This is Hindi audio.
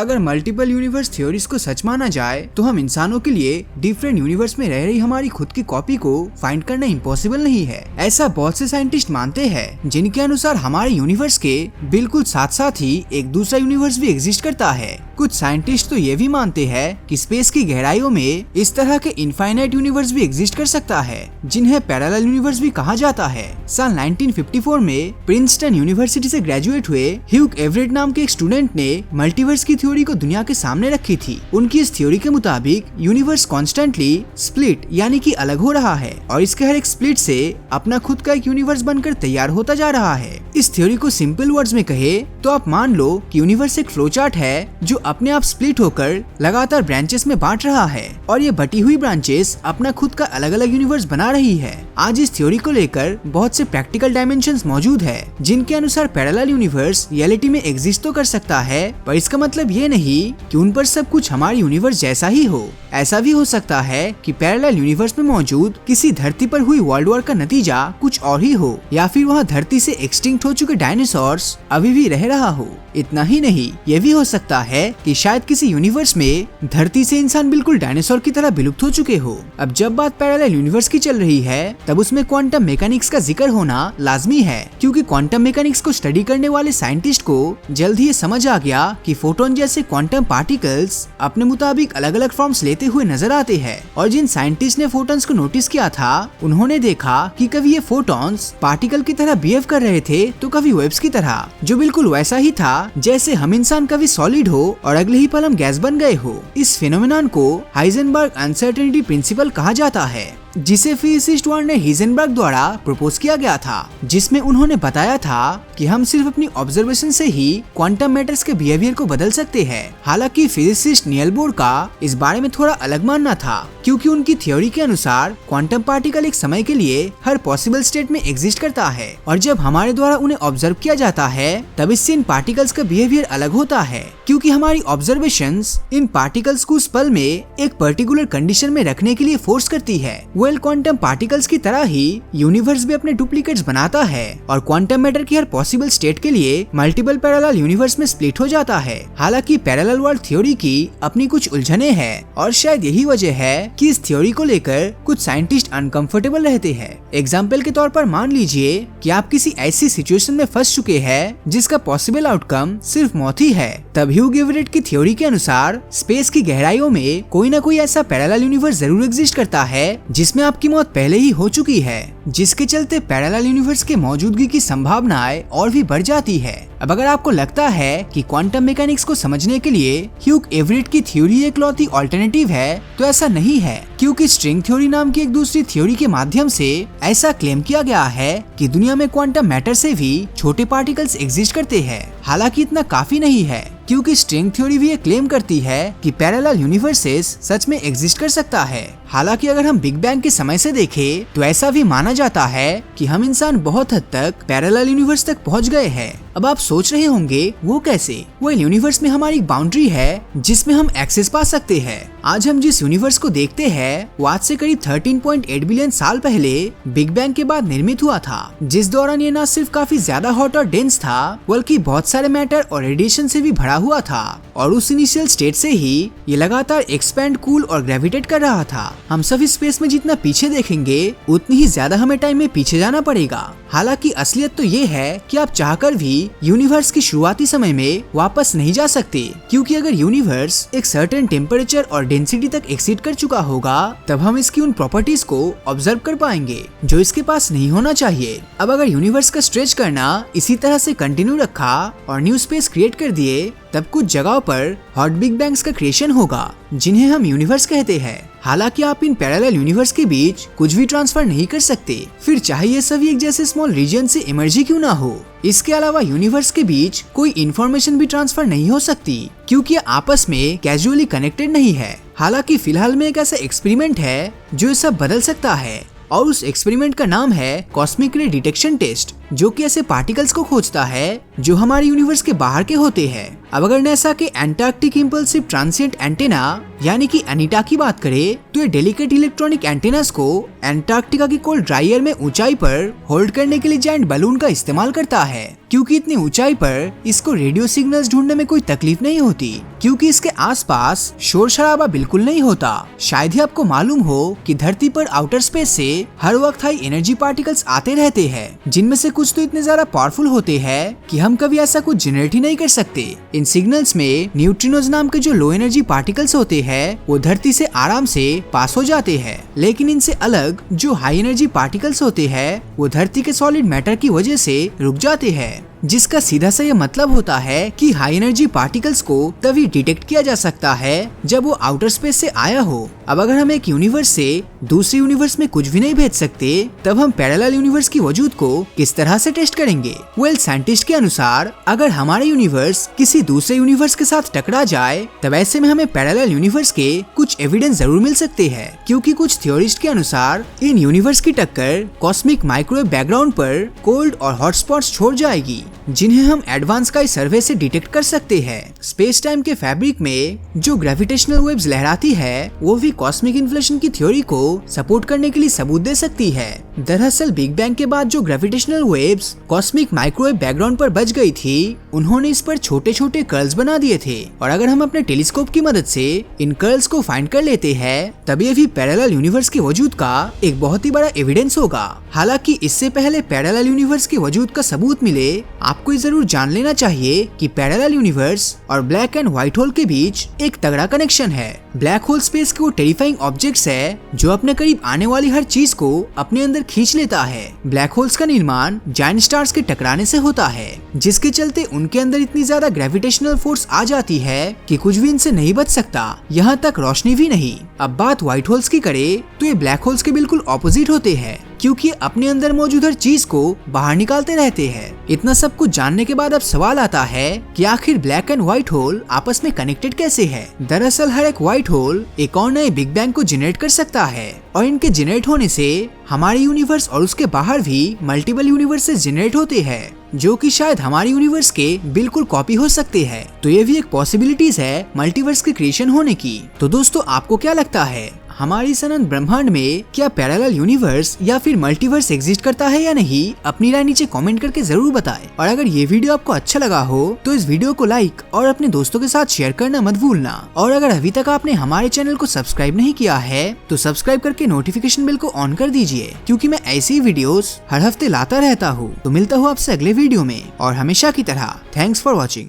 अगर मल्टीपल यूनिवर्स थ्योरीज को सच माना जाए तो हम इंसानों के लिए डिफरेंट यूनिवर्स में रह रही हमारी खुद की कॉपी को फाइंड करना इम्पॉसिबल नहीं है। ऐसा बहुत से साइंटिस्ट मानते हैं, जिनके अनुसार हमारे यूनिवर्स के बिल्कुल साथ साथ ही एक दूसरा यूनिवर्स भी एग्जिस्ट करता है। कुछ साइंटिस्ट तो ये भी मानते हैं कि स्पेस की गहराइयों में इस तरह के इनफाइनाइट यूनिवर्स भी एग्जिस्ट कर सकता है, जिन्हें पैरेलल यूनिवर्स भी कहा जाता है। साल 1954 में प्रिंसटन यूनिवर्सिटी से ग्रेजुएट हुए ह्यूग एवरेट नाम के एक स्टूडेंट ने मल्टीवर्स की थ्योरी को दुनिया के सामने रखी थी। उनकी इस थ्योरी के मुताबिक यूनिवर्स कॉन्स्टेंटली स्प्लिट यानी कि अलग हो रहा है और इसके हर एक स्प्लिट से अपना खुद का एक यूनिवर्स बनकर तैयार होता जा रहा है। इस थ्योरी को सिंपल वर्ड्स में कहे तो आप मान लो कि यूनिवर्स एक फ्लो चार्ट है जो अपने आप स्प्लिट होकर लगातार ब्रांचेस में बांट रहा है और ये बटी हुई ब्रांचेस अपना खुद का अलग अलग यूनिवर्स बना रही है। आज इस थ्योरी को लेकर बहुत से प्रैक्टिकल डायमेंशंस मौजूद है, जिनके अनुसार पैरेलल यूनिवर्स रियलिटी में एग्जिस्ट तो कर सकता है, पर इसका मतलब ये नहीं कि उन पर सब कुछ हमारे यूनिवर्स जैसा ही हो। ऐसा भी हो सकता है कि पैरेलल यूनिवर्स में मौजूद किसी धरती पर हुई वर्ल्ड वॉर का नतीजा कुछ और ही हो, या फिर वहाँ धरती से एक्सटिंक्ट हो चुके डायनासोर्स अभी भी रह रहा हो। इतना ही नहीं, ये भी हो सकता है कि शायद किसी यूनिवर्स में धरती से इंसान बिल्कुल डायनासोर की तरह विलुप्त हो चुके हो। अब जब बात पैरेलल यूनिवर्स की चल रही है, तब उसमें क्वांटम मैकेनिक्स का जिक्र होना लाजमी है, क्योंकि क्वांटम मैकेनिक्स को स्टडी करने वाले साइंटिस्ट को जल्द ही समझ आ गया कि फोटोन जैसे क्वांटम पार्टिकल्स अपने मुताबिक अलग अलग फॉर्म्स लेते हुए नजर आते हैं। और जिन साइंटिस्ट ने फोटॉन्स को नोटिस किया था, उन्होंने देखा कि कभी ये फोटॉन्स पार्टिकल की तरह बिहेव कर रहे थे तो कभी वेव्स की तरह, जो बिल्कुल वैसा ही था जैसे हम इंसान कभी सॉलिड हो और अगले ही पल हम गैस बन गए हो। इस फेनोमेनन को हाइजेनबर्ग अनसर्टेनिटी प्रिंसिपल कहा जाता है, जिसे फिजिसिस्ट वर्नर heisenberg द्वारा प्रपोज किया गया था, जिसमें उन्होंने बताया था कि हम सिर्फ अपनी ऑब्जर्वेशन से ही क्वांटम मैटर्स के बिहेवियर को बदल सकते हैं। हालांकि फिजिसिस्ट नियल बोर का इस बारे में थोड़ा अलग मानना था, क्योंकि उनकी थ्योरी के अनुसार क्वांटम पार्टिकल एक समय के लिए हर पॉसिबल स्टेट में एग्जिस्ट करता है और जब हमारे द्वारा उन्हें ऑब्जर्व किया जाता है तब इससे इन पार्टिकल्स का बिहेवियर अलग होता है, क्योंकि हमारी ऑब्जर्वेशंस इन पार्टिकल्स को उस पल में एक पर्टिकुलर कंडीशन में रखने के लिए फोर्स करती है। क्वांटम पार्टिकल्स की तरह ही यूनिवर्स भी अपने डुप्लीकेट्स बनाता है और क्वांटम मैटर की हर पॉसिबल स्टेट के लिए मल्टीपल पैरेलल यूनिवर्स में स्प्लिट हो जाता है। हालांकि पैरेलल वर्ल्ड थ्योरी की अपनी कुछ उलझने हैं और शायद यही वजह है कि इस थ्योरी को लेकर कुछ साइंटिस्ट अनकंफर्टेबल रहते हैं। एग्जाम्पल के तौर पर मान लीजिए कि आप किसी ऐसी सिचुएशन में फंस चुके हैं जिसका पॉसिबल आउटकम सिर्फ मौत ही है। तब ह्यूग एवरेट की थ्योरी के अनुसार स्पेस की गहराइयों में कोई न कोई ऐसा पैरेलल यूनिवर्स जरूर एग्जिस्ट करता है जिसमें आपकी मौत पहले ही हो चुकी है, जिसके चलते पैरेलल यूनिवर्स के मौजूदगी की संभावनाएं और भी बढ़ जाती है। अब अगर आपको लगता है कि क्वांटम मैकेनिक्स को समझने के लिए ह्यूग एवरेट की थ्योरी एकलौती ऑल्टरनेटिव है, तो ऐसा नहीं है, क्योंकि स्ट्रिंग थ्योरी नाम की एक दूसरी थ्योरी के माध्यम से ऐसा क्लेम किया गया है कि दुनिया में क्वांटम मैटर से भी छोटे पार्टिकल्स एग्जिस्ट करते हैं। हालांकि इतना काफी नहीं है, क्योंकि स्ट्रिंग थ्योरी भी ये क्लेम करती है कि पैरेलल यूनिवर्सेस सच में एग्जिस्ट कर सकता है। हालांकि अगर हम बिग बैंग के समय से देखें तो ऐसा भी माना जाता है कि हम इंसान बहुत हद तक पैरेलल यूनिवर्स तक पहुंच गए हैं। अब आप सोच रहे होंगे वो कैसे? वो यूनिवर्स में हमारी एक बाउंड्री है जिसमें हम एक्सेस पा सकते हैं। आज हम जिस यूनिवर्स को देखते हैं वो आज से करीब 13.8 बिलियन साल पहले बिग बैंग के बाद निर्मित हुआ था, जिस दौरान ये न सिर्फ काफी ज्यादा हॉट और डेंस था, बल्कि बहुत सारे मैटर और रेडिएशन से भी भरा हुआ था और उस इनिशियल स्टेट से ही ये लगातार एक्सपैंड, कूल और ग्रेविटेट कर रहा था। हम सभी स्पेस में जितना पीछे देखेंगे उतनी ही ज्यादा हमें टाइम में पीछे जाना पड़ेगा। हालांकि असलियत तो ये है कि आप चाहकर भी यूनिवर्स की शुरुआती समय में वापस नहीं जा सकते, क्योंकि अगर यूनिवर्स एक सर्टेन टेम्परेचर और डेंसिटी तक एक्सीड कर चुका होगा तब हम इसकी उन प्रॉपर्टीज को ऑब्जर्व कर पाएंगे जो इसके पास नहीं होना चाहिए। अब अगर यूनिवर्स का स्ट्रेच करना इसी तरह से कंटिन्यू रखा और न्यू स्पेस क्रिएट कर दिए, तब कुछ जगहों पर हॉट बिग बैंग्स का क्रिएशन होगा, जिन्हें हम यूनिवर्स कहते हैं। हालांकि आप इन पैरेलल यूनिवर्स के बीच कुछ भी ट्रांसफर नहीं कर सकते, फिर चाहे ये सभी एक जैसे स्मॉल रीजन से इमर्ज ही क्यों ना हो। इसके अलावा यूनिवर्स के बीच कोई इन्फॉर्मेशन भी ट्रांसफर नहीं हो सकती, क्योंकि आपस में कैजुअली कनेक्टेड नहीं है। हालांकि फिलहाल में एक ऐसा एक्सपेरिमेंट है जो ये सब बदल सकता है, और उस एक्सपेरिमेंट का नाम है कॉस्मिक रे डिटेक्शन टेस्ट, जो कि ऐसे पार्टिकल्स को खोजता है जो हमारे यूनिवर्स के बाहर के होते हैं। अब अगर नासा के एंटार्क्टिक इम्पल्सिव ट्रांसिएंट एंटेना यानी कि एनिटा की बात करें तो ये डेलिकेट इलेक्ट्रॉनिक एंटेनास को एंटार्क्टिका की कोल्ड ड्राई एयर में ऊंचाई पर होल्ड करने के लिए जायंट बलून का इस्तेमाल करता है, क्योंकि इतनी ऊंचाई पर इसको रेडियो सिग्नल्स ढूंढने में कोई तकलीफ नहीं होती, क्योंकि इसके आसपास शोर शराबा बिल्कुल नहीं होता। शायद ही आपको मालूम हो कि धरती पर आउटर स्पेस से हर वक्त हाई एनर्जी पार्टिकल्स आते रहते हैं, जिनमें से कुछ तो इतने ज्यादा पावरफुल होते हैं कि हम कभी ऐसा कुछ जनरेट ही नहीं कर सकते। इन सिग्नल्स में न्यूट्रिनोज नाम के जो लो एनर्जी पार्टिकल्स होते हैं वो धरती से आराम से पास हो जाते हैं, लेकिन इनसे अलग जो हाई एनर्जी पार्टिकल्स होते हैं वो धरती के सॉलिड मैटर की वजह से रुक जाते हैं, जिसका सीधा सा ये मतलब होता है कि हाई एनर्जी पार्टिकल्स को तभी डिटेक्ट किया जा सकता है जब वो आउटर स्पेस से आया हो। अब अगर हम एक यूनिवर्स से दूसरे यूनिवर्स में कुछ भी नहीं भेज सकते, तब हम पैरेलल यूनिवर्स की वजूद को किस तरह से टेस्ट करेंगे? साइंटिस्ट के अनुसार अगर हमारा यूनिवर्स किसी दूसरे यूनिवर्स के साथ टकरा जाए, तब ऐसे में हमें पैरेलल यूनिवर्स के कुछ एविडेंस जरूर मिल सकते हैं, क्योंकि कुछ थियोरिस्ट के अनुसार इन यूनिवर्स की टक्कर कॉस्मिक माइक्रोवेव बैकग्राउंड पर कोल्ड और हॉट स्पॉट्स छोड़ जाएगी, जिन्हें हम एडवांस स्काई सर्वे से डिटेक्ट कर सकते हैं। स्पेस टाइम के फैब्रिक में जो ग्रेविटेशनल वेव्स लहराती है वो भी कॉस्मिक इन्फ्लेशन की थ्योरी को सपोर्ट करने के लिए सबूत दे सकती है। दरअसल बिग बैंग के बाद जो gravitational waves cosmic microwave background पर बच गई थी, उन्होंने इस पर छोटे छोटे कर्ल्स बना दिए थे, और अगर हम अपने टेलीस्कोप की मदद से इन कर्ल्स को फाइंड कर लेते हैं, तब ये भी पैरेलल यूनिवर्स के वजूद का एक बहुत ही बड़ा एविडेंस होगा। हालांकि इससे पहले पैरेलल यूनिवर्स के वजूद का सबूत मिले, आपको जरूर जान लेना चाहिए कि पैरेलल यूनिवर्स और ब्लैक एंड व्हाइट होल के बीच एक तगड़ा कनेक्शन है। ब्लैक होल स्पेस के वो टेरिफाइंग ऑब्जेक्ट्स है जो अपने करीब आने वाली हर चीज को अपने अंदर खींच लेता है। ब्लैक होल्स का निर्माण जायंट स्टार्स के टकराने से होता है, जिसके चलते उनके अंदर इतनी ज्यादा ग्रेविटेशनल फोर्स आ जाती है कि कुछ भी इनसे नहीं बच सकता, यहाँ तक रोशनी भी नहीं। अब बात व्हाइट होल्स की करे तो ये ब्लैक होल्स के बिल्कुल ऑपोजिट होते हैं, क्योंकि अपने अंदर मौजूद हर चीज को बाहर निकालते रहते हैं। इतना सब कुछ जानने के बाद अब सवाल आता है कि आखिर ब्लैक एंड व्हाइट होल आपस में कनेक्टेड कैसे है? दरअसल हर एक व्हाइट होल एक और नए बिग बैंग को जनरेट कर सकता है, और इनके जनरेट होने से हमारे यूनिवर्स और उसके बाहर भी मल्टीपल यूनिवर्सेस जनरेट होते हैं, जो कि शायद हमारे यूनिवर्स के बिल्कुल कॉपी हो सकते हैं। तो ये भी एक पॉसिबिलिटीज है मल्टीवर्स की क्रिएशन होने की। तो दोस्तों, आपको क्या लगता है, हमारी इस अनंत ब्रह्मांड में क्या पैरेलल यूनिवर्स या फिर मल्टीवर्स एग्जिस्ट करता है या नहीं? अपनी राय नीचे कमेंट करके जरूर बताएं। और अगर ये वीडियो आपको अच्छा लगा हो तो इस वीडियो को लाइक और अपने दोस्तों के साथ शेयर करना मत भूलना। और अगर अभी तक आपने हमारे चैनल को सब्सक्राइब नहीं किया है तो सब्सक्राइब करके नोटिफिकेशन बेल को ऑन कर दीजिए, क्योंकि मैं ऐसी वीडियोस हर हफ्ते लाता रहता हूँ। तो मिलता हूँ आपसे अगले वीडियो में, और हमेशा की तरह थैंक्स फॉर वॉचिंग।